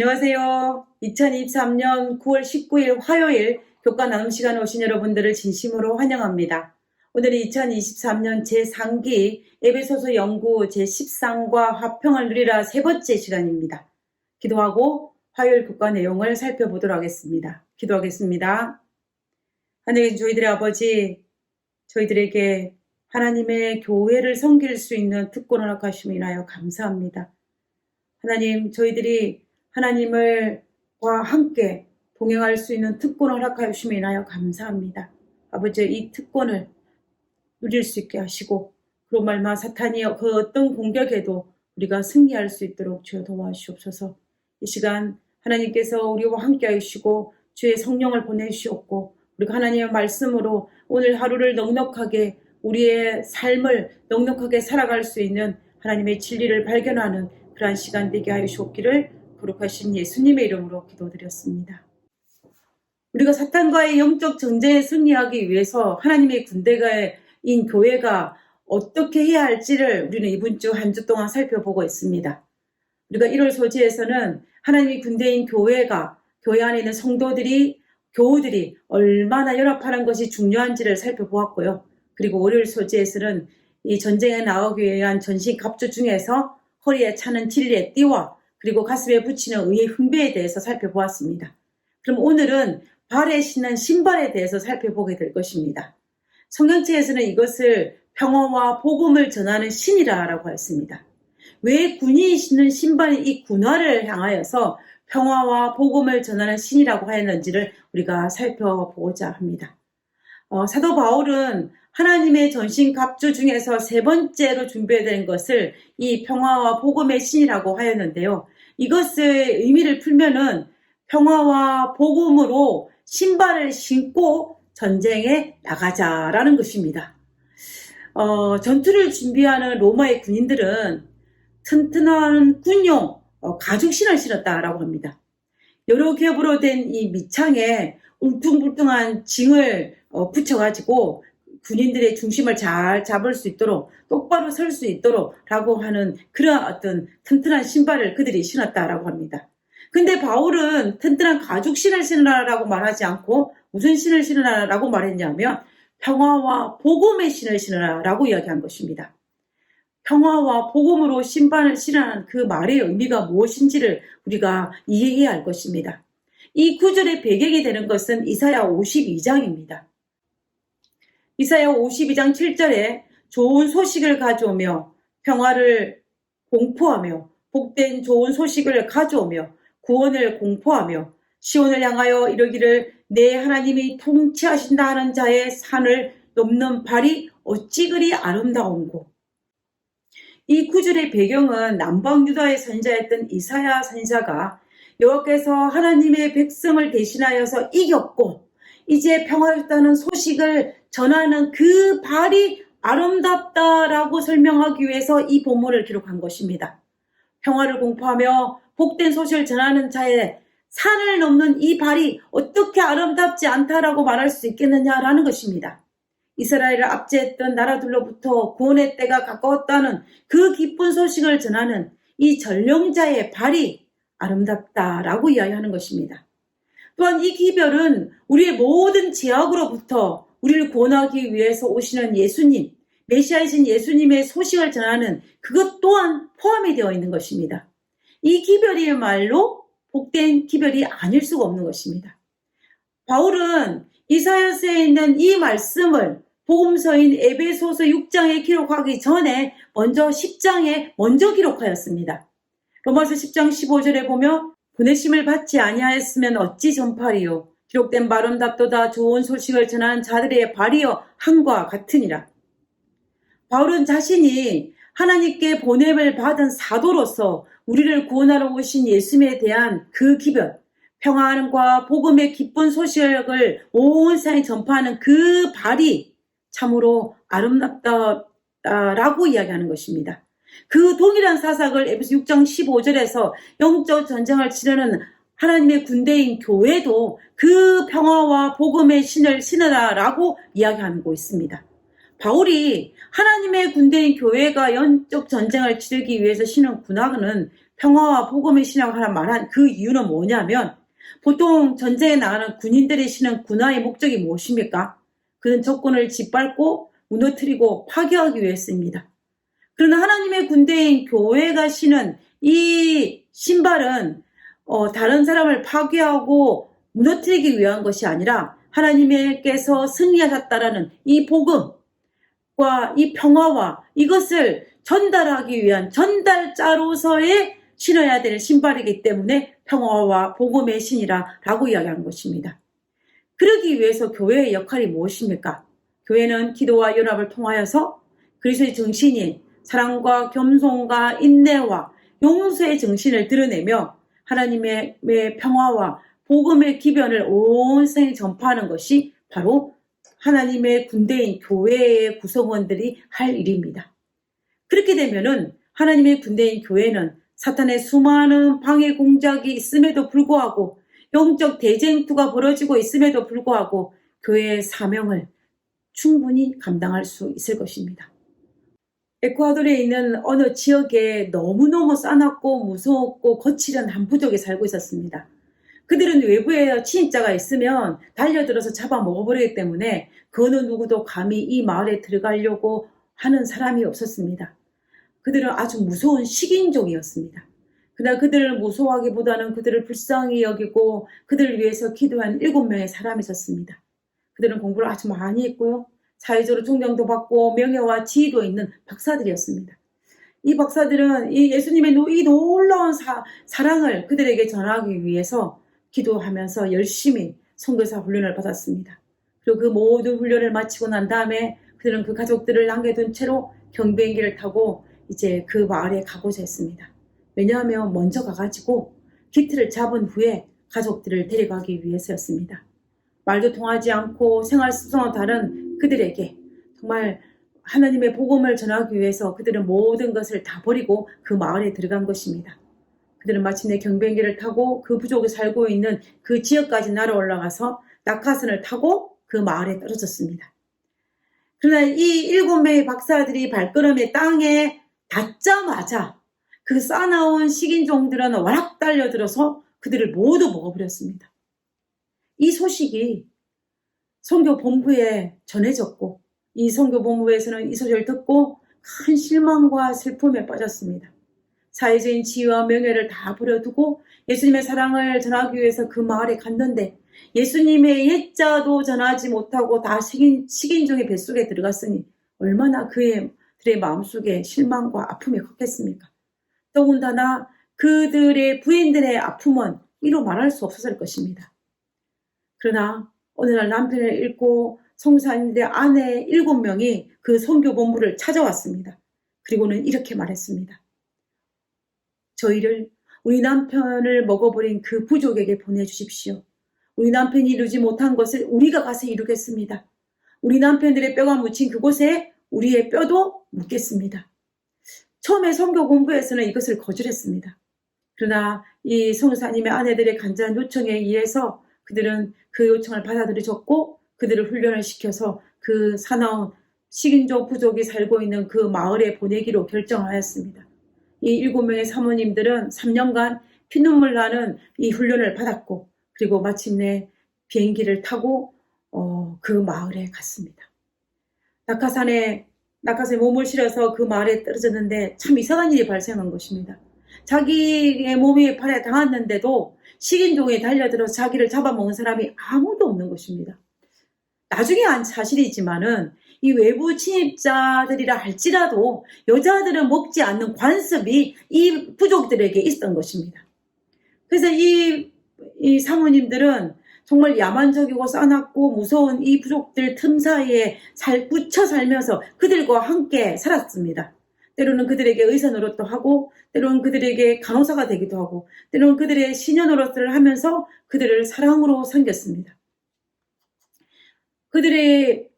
안녕하세요. 2023년 9월 19일 화요일 교과 나눔 시간에 오신 여러분들을 진심으로 환영합니다. 오늘은 2023년 제3기 에베소서 연구 제13과 화평을 누리라 세 번째 시간입니다. 기도하고 화요일 교과 내용을 살펴보도록 하겠습니다. 기도하겠습니다. 하늘에 계신 저희들의 아버지, 저희들에게 하나님의 교회를 섬길 수 있는 특권을 허락하심을 인하여 감사합니다. 하나님, 저희들이 하나님과 함께 동행할 수 있는 특권을 허락하여 주심에 인하여 감사합니다. 아버지, 이 특권을 누릴 수 있게 하시고 그로 말미암아 사탄이 그 어떤 공격에도 우리가 승리할 수 있도록 주여 도와주시옵소서. 이 시간 하나님께서 우리와 함께 하시고 주의 성령을 보내주시옵고 우리가 하나님의 말씀으로 오늘 하루를 넉넉하게 우리의 삶을 넉넉하게 살아갈 수 있는 하나님의 진리를 발견하는 그러한 시간 되게 하여 주옵기를 거룩하신 예수님의 이름으로 기도드렸습니다. 우리가 사탄과의 영적 전쟁에 승리하기 위해서 하나님의 군대인 교회가 어떻게 해야 할지를 우리는 이번 주 한 주 동안 살펴보고 있습니다. 우리가 1월 소지에서는 하나님의 군대인 교회가 교회 안에 있는 교우들이 얼마나 연합하는 것이 중요한지를 살펴보았고요. 그리고 월요일 소지에서는 이 전쟁에 나가기 위한 전신 갑주 중에서 허리에 차는 진리의 띠와 그리고 가슴에 붙이는 의의 훈배에 대해서 살펴보았습니다. 그럼 오늘은 발에 신는 신발에 대해서 살펴보게 될 것입니다. 성경책에서는 이것을 평화와 복음을 전하는 신이라고 했습니다. 왜 군인이 신는 신발이 이 군화를 향하여서 평화와 복음을 전하는 신이라고 하였는지를 우리가 살펴보고자 합니다. 사도 바울은 하나님의 전신 갑주 중에서 세 번째로 준비된 것을 이 평화와 복음의 신이라고 하였는데요. 이것의 의미를 풀면은 평화와 복음으로 신발을 신고 전쟁에 나가자라는 것입니다. 전투를 준비하는 로마의 군인들은 튼튼한 군용 가죽신을 신었다라고 합니다. 여러 겹으로 된 이 밑창에 울퉁불퉁한 징을 붙여가지고 군인들의 중심을 잘 잡을 수 있도록 똑바로 설 수 있도록 라고 하는 그런 어떤 튼튼한 신발을 그들이 신었다라고 합니다. 근데 바울은 튼튼한 가죽신을 신으라라고 말하지 않고 무슨 신을 신으라라고 말했냐면 평화와 복음의 신을 신으라라고 이야기한 것입니다. 평화와 복음으로 신발을 신으라는 그 말의 의미가 무엇인지를 우리가 이해해야 할 것입니다. 이 구절의 배경이 되는 것은 이사야 52장입니다. 이사야 52장 7절에 좋은 소식을 가져오며 평화를 공포하며 복된 좋은 소식을 가져오며 구원을 공포하며 시온을 향하여 이르기를 내 하나님이 통치하신다 하는 자의 산을 넘는 발이 어찌 그리 아름다운고. 이 구절의 배경은 남방 유다의 선지자였던 이사야 선지자가 여호와께서 하나님의 백성을 대신하여서 이겼고 이제 평화롭다는 소식을 전하는 그 발이 아름답다라고 설명하기 위해서 이 본문을 기록한 것입니다. 평화를 공포하며 복된 소식을 전하는 자의 산을 넘는 이 발이 어떻게 아름답지 않다라고 말할 수 있겠느냐라는 것입니다. 이스라엘을 압제했던 나라들로부터 구원의 때가 가까웠다는 그 기쁜 소식을 전하는 이 전령자의 발이 아름답다라고 이야기하는 것입니다. 또한 이 기별은 우리의 모든 죄악으로부터 우리를 구원하기 위해서 오시는 예수님, 메시아이신 예수님의 소식을 전하는 그것 또한 포함이 되어 있는 것입니다. 이 기별이야말로 복된 기별이 아닐 수가 없는 것입니다. 바울은 이사야서에 있는 이 말씀을 복음서인 에베소서 6장에 기록하기 전에 먼저 10장에 먼저 기록하였습니다. 로마서 10장 15절에 보면 보내심을 받지 아니하였으면 어찌 전파리요 기록된 아름답도다 좋은 소식을 전하는 자들의 발이여 함과 같으니라. 바울은 자신이 하나님께 보냄을 받은 사도로서 우리를 구원하러 오신 예수님에 대한 그 기별, 평안과 복음의 기쁜 소식을 온 세상에 전파하는 그 발이 참으로 아름답다라고 이야기하는 것입니다. 그 동일한 사상을 에베소 6장 15절에서 영적 전쟁을 치르는 하나님의 군대인 교회도 그 평화와 복음의 신을 신으라라고 이야기하고 있습니다. 바울이 하나님의 군대인 교회가 영적 전쟁을 치르기 위해서 신은 군화는 평화와 복음의 신이라고 하는 말한 그 이유는 뭐냐면 보통 전쟁에 나가는 군인들이 신은 군화의 목적이 무엇입니까? 그는 적군을 짓밟고 무너뜨리고 파괴하기 위해서입니다. 그러나 하나님의 군대인 교회가 신은 이 신발은 다른 사람을 파괴하고 무너뜨리기 위한 것이 아니라 하나님께서 승리하셨다라는 이 복음과 이 평화와 이것을 전달하기 위한 전달자로서의 신어야 될 신발이기 때문에 평화와 복음의 신이라고 이야기한 것입니다. 그러기 위해서 교회의 역할이 무엇입니까? 교회는 기도와 연합을 통하여서 그리스도의 정신인 사랑과 겸손과 인내와 용서의 정신을 드러내며 하나님의 평화와 복음의 기변을 온 세상에 전파하는 것이 바로 하나님의 군대인 교회의 구성원들이 할 일입니다. 그렇게 되면은 하나님의 군대인 교회는 사탄의 수많은 방해 공작이 있음에도 불구하고 영적 대쟁투가 벌어지고 있음에도 불구하고 교회의 사명을 충분히 감당할 수 있을 것입니다. 에콰도르에 있는 어느 지역에 너무너무 싸납고 무섭고 거칠은 한 부족이 살고 있었습니다. 그들은 외부에 침입자가 있으면 달려들어서 잡아먹어버리기 때문에 그 어느 누구도 감히 이 마을에 들어가려고 하는 사람이 없었습니다. 그들은 아주 무서운 식인종이었습니다. 그러나 그들을 무서워하기보다는 그들을 불쌍히 여기고 그들을 위해서 기도한 7명의 사람이 있었습니다. 그들은 공부를 아주 많이 했고요. 사회적으로 존경도 받고 명예와 지위도 있는 박사들이었습니다. 이 박사들은 이 예수님의 이 놀라운 사랑을 그들에게 전하기 위해서 기도하면서 열심히 선교사 훈련을 받았습니다. 그리고 그 모든 훈련을 마치고 난 다음에 그들은 그 가족들을 남겨둔 채로 경비행기를 타고 이제 그 마을에 가고자 했습니다. 왜냐하면 먼저 가가지고 기틀을 잡은 후에 가족들을 데려가기 위해서였습니다. 말도 통하지 않고 생활 습성과 다른 그들에게 정말 하나님의 복음을 전하기 위해서 그들은 모든 것을 다 버리고 그 마을에 들어간 것입니다. 그들은 마침내 경비행기를 타고 그 부족이 살고 있는 그 지역까지 날아 올라가서 낙하선을 타고 그 마을에 떨어졌습니다. 그러나 이 7명의 박사들이 발걸음에 땅에 닿자마자 그 싸나운 식인종들은 와락 달려들어서 그들을 모두 먹어버렸습니다. 이 소식이 선교본부에 전해졌고 이 선교본부에서는 이 소식을 듣고 큰 실망과 슬픔에 빠졌습니다. 사회적인 지위와 명예를 다 버려두고 예수님의 사랑을 전하기 위해서 그 마을에 갔는데 예수님의 옛자도 전하지 못하고 다 식인종의 뱃속에 들어갔으니 얼마나 그들의 마음속에 실망과 아픔이 컸겠습니까? 더군다나 그들의 부인들의 아픔은 이루 말할 수 없었을 것입니다. 그러나 어느 날 남편을 잃고 선교사님들의 아내 7명이 그 선교본부를 찾아왔습니다. 그리고는 이렇게 말했습니다. 저희를 우리 남편을 먹어버린 그 부족에게 보내주십시오. 우리 남편이 이루지 못한 것을 우리가 가서 이루겠습니다. 우리 남편들의 뼈가 묻힌 그곳에 우리의 뼈도 묻겠습니다. 처음에 선교본부에서는 이것을 거절했습니다. 그러나 이 선교사님의 아내들의 간절한 요청에 의해서 그들은 그 요청을 받아들여줬고 그들을 훈련을 시켜서 그 사나운 식인종 부족이 살고 있는 그 마을에 보내기로 결정하였습니다. 이 7명의 사모님들은 3년간 피눈물 나는 이 훈련을 받았고 그리고 마침내 비행기를 타고 그 마을에 갔습니다. 낙하산에 몸을 실어서 그 마을에 떨어졌는데 참 이상한 일이 발생한 것입니다. 자기의 몸이 발에 닿았는데도 식인종이 달려들어서 자기를 잡아먹은 사람이 아무도 없는 것입니다. 나중에 한 사실이지만은 이 외부 침입자들이라 할지라도 여자들은 먹지 않는 관습이 이 부족들에게 있었던 것입니다. 그래서 이 사모님들은 정말 야만적이고 싸납고 무서운 이 부족들 틈 사이에 묻혀 살면서 그들과 함께 살았습니다. 때로는 그들에게 의사 노릇도 하고 때로는 그들에게 간호사가 되기도 하고 때로는 그들의 시녀 노릇을 하면서 그들을 사랑으로 섬겼습니다. 그들의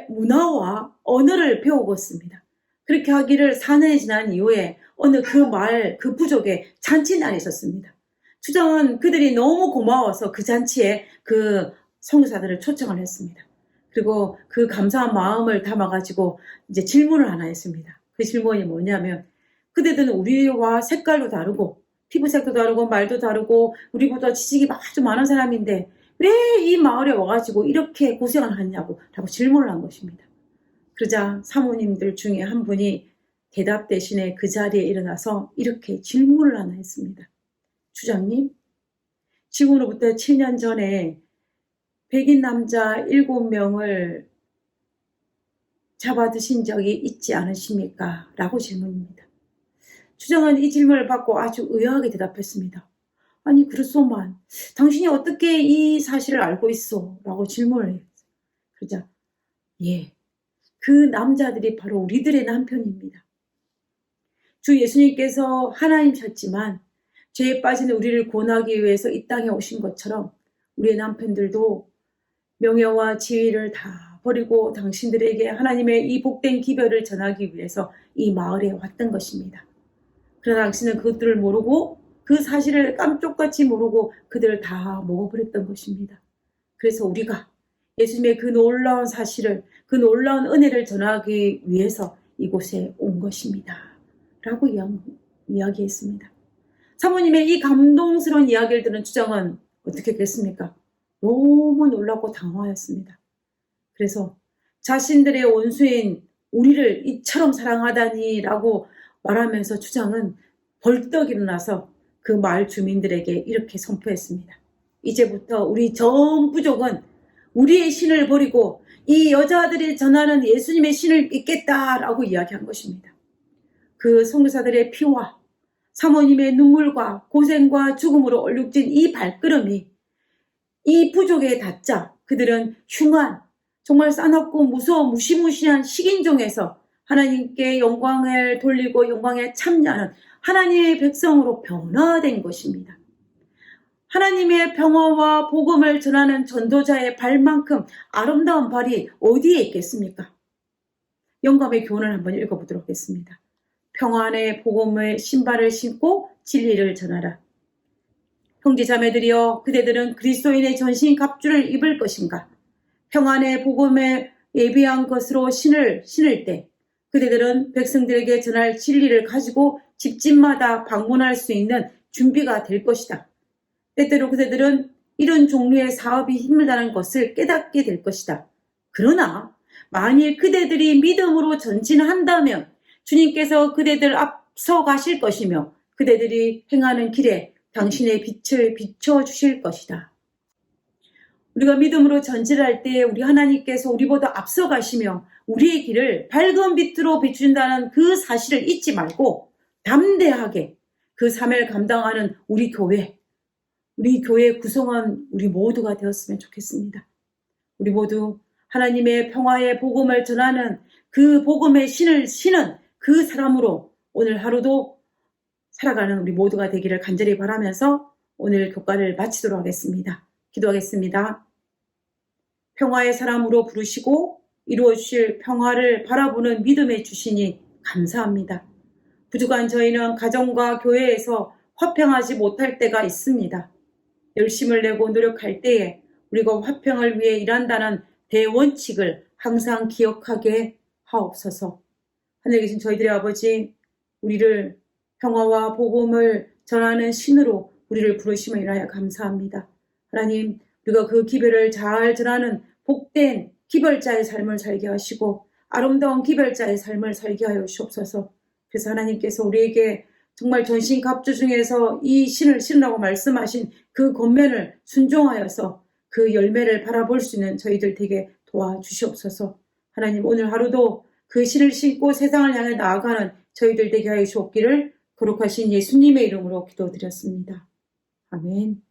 문화와 언어를 배우었습니다. 그렇게 하기를 4년이 지난 이후에 어느 그 부족의 잔치날이 있었습니다. 추장은 그들이 너무 고마워서 그 잔치에 그 선교사들을 초청을 했습니다. 그리고 그 감사한 마음을 담아가지고 이제 질문을 하나 했습니다. 그 질문이 뭐냐면 그대들은 우리와 색깔도 다르고 피부색도 다르고 말도 다르고 우리보다 지식이 아주 많은 사람인데 왜 이 마을에 와가지고 이렇게 고생을 하냐고 라고 질문을 한 것입니다. 그러자 사모님들 중에 한 분이 대답 대신에 그 자리에 일어나서 이렇게 질문을 하나 했습니다. 주장님, 지금으로부터 7년 전에 백인 남자 7명을 잡아 드신 적이 있지 않으십니까? 라고 질문입니다. 주장은 이 질문을 받고 아주 의아하게 대답했습니다. 아니 그렇소만 당신이 어떻게 이 사실을 알고 있어? 라고 질문을 했어요. 그러자 예, 그 남자들이 바로 우리들의 남편입니다. 주 예수님께서 하나님이셨지만 죄에 빠진 우리를 구원하기 위해서 이 땅에 오신 것처럼 우리의 남편들도 명예와 지위를 다 버리고 당신들에게 하나님의 이 복된 기별을 전하기 위해서 이 마을에 왔던 것입니다. 그러나 당신은 그것들을 모르고 그 사실을 깜쪽같이 모르고 그들을 다 먹어버렸던 것입니다. 그래서 우리가 예수님의 그 놀라운 사실을, 그 놀라운 은혜를 전하기 위해서 이곳에 온 것입니다. 라고 이야기했습니다. 사모님의 이 감동스러운 이야기를 들은 주장은 어떻게 됐습니까? 너무 놀랍고 당황하였습니다. 그래서 자신들의 원수인 우리를 이처럼 사랑하다니 라고 말하면서 주장은 벌떡 일어나서 그 마을 주민들에게 이렇게 선포했습니다. 이제부터 우리 전 부족은 우리의 신을 버리고 이 여자들이 전하는 예수님의 신을 믿겠다라고 이야기한 것입니다. 그 선교사들의 피와 사모님의 눈물과 고생과 죽음으로 얼룩진 이 발걸음이 이 부족에 닿자 그들은 흉한 정말 싸납고 무시무시한 식인종에서 하나님께 영광을 돌리고 영광에 참여하는 하나님의 백성으로 변화된 것입니다. 하나님의 평화와 복음을 전하는 전도자의 발만큼 아름다운 발이 어디에 있겠습니까? 영감의 교훈을 한번 읽어보도록 하겠습니다. 평화 안에 복음의 신발을 신고 진리를 전하라. 형제자매들이여 그대들은 그리스도인의 전신 갑주를 입을 것인가? 평화 안에 복음에 예비한 것으로 신을 때 그대들은 백성들에게 전할 진리를 가지고 집집마다 방문할 수 있는 준비가 될 것이다. 때때로 그대들은 이런 종류의 사업이 힘들다는 것을 깨닫게 될 것이다. 그러나 만일 그대들이 믿음으로 전진한다면 주님께서 그대들 앞서 가실 것이며 그대들이 행하는 길에 당신의 빛을 비춰주실 것이다. 우리가 믿음으로 전진할 때 우리 하나님께서 우리보다 앞서 가시며 우리의 길을 밝은 빛으로 비춘다는 그 사실을 잊지 말고 담대하게 그 사명을 감당하는 우리 교회 구성원 우리 모두가 되었으면 좋겠습니다. 우리 모두 하나님의 평화의 복음을 전하는 그 복음의 신을 신은 그 사람으로 오늘 하루도 살아가는 우리 모두가 되기를 간절히 바라면서 오늘 교과를 마치도록 하겠습니다. 기도하겠습니다. 평화의 사람으로 부르시고 이루어주실 평화를 바라보는 믿음의 주시니 감사합니다. 부족한 저희는 가정과 교회에서 화평하지 못할 때가 있습니다. 열심을 내고 노력할 때에 우리가 화평을 위해 일한다는 대원칙을 항상 기억하게 하옵소서. 하늘에 계신 저희들의 아버지, 우리를 평화와 복음을 전하는 신으로 우리를 부르심을 인하여 감사합니다. 하나님, 우리가 그 기별을 잘 전하는 복된 기별자의 삶을 살게 하시고 아름다운 기별자의 삶을 살게 하여 주옵소서. 그래서 하나님께서 우리에게 정말 전신갑주 중에서 이 신을 신으라고 말씀하신 그 권면을 순종하여서 그 열매를 바라볼 수 있는 저희들 되게 도와주시옵소서. 하나님, 오늘 하루도 그 신을 신고 세상을 향해 나아가는 저희들 되게 하여 주옵기를 거룩하신 예수님의 이름으로 기도드렸습니다. 아멘.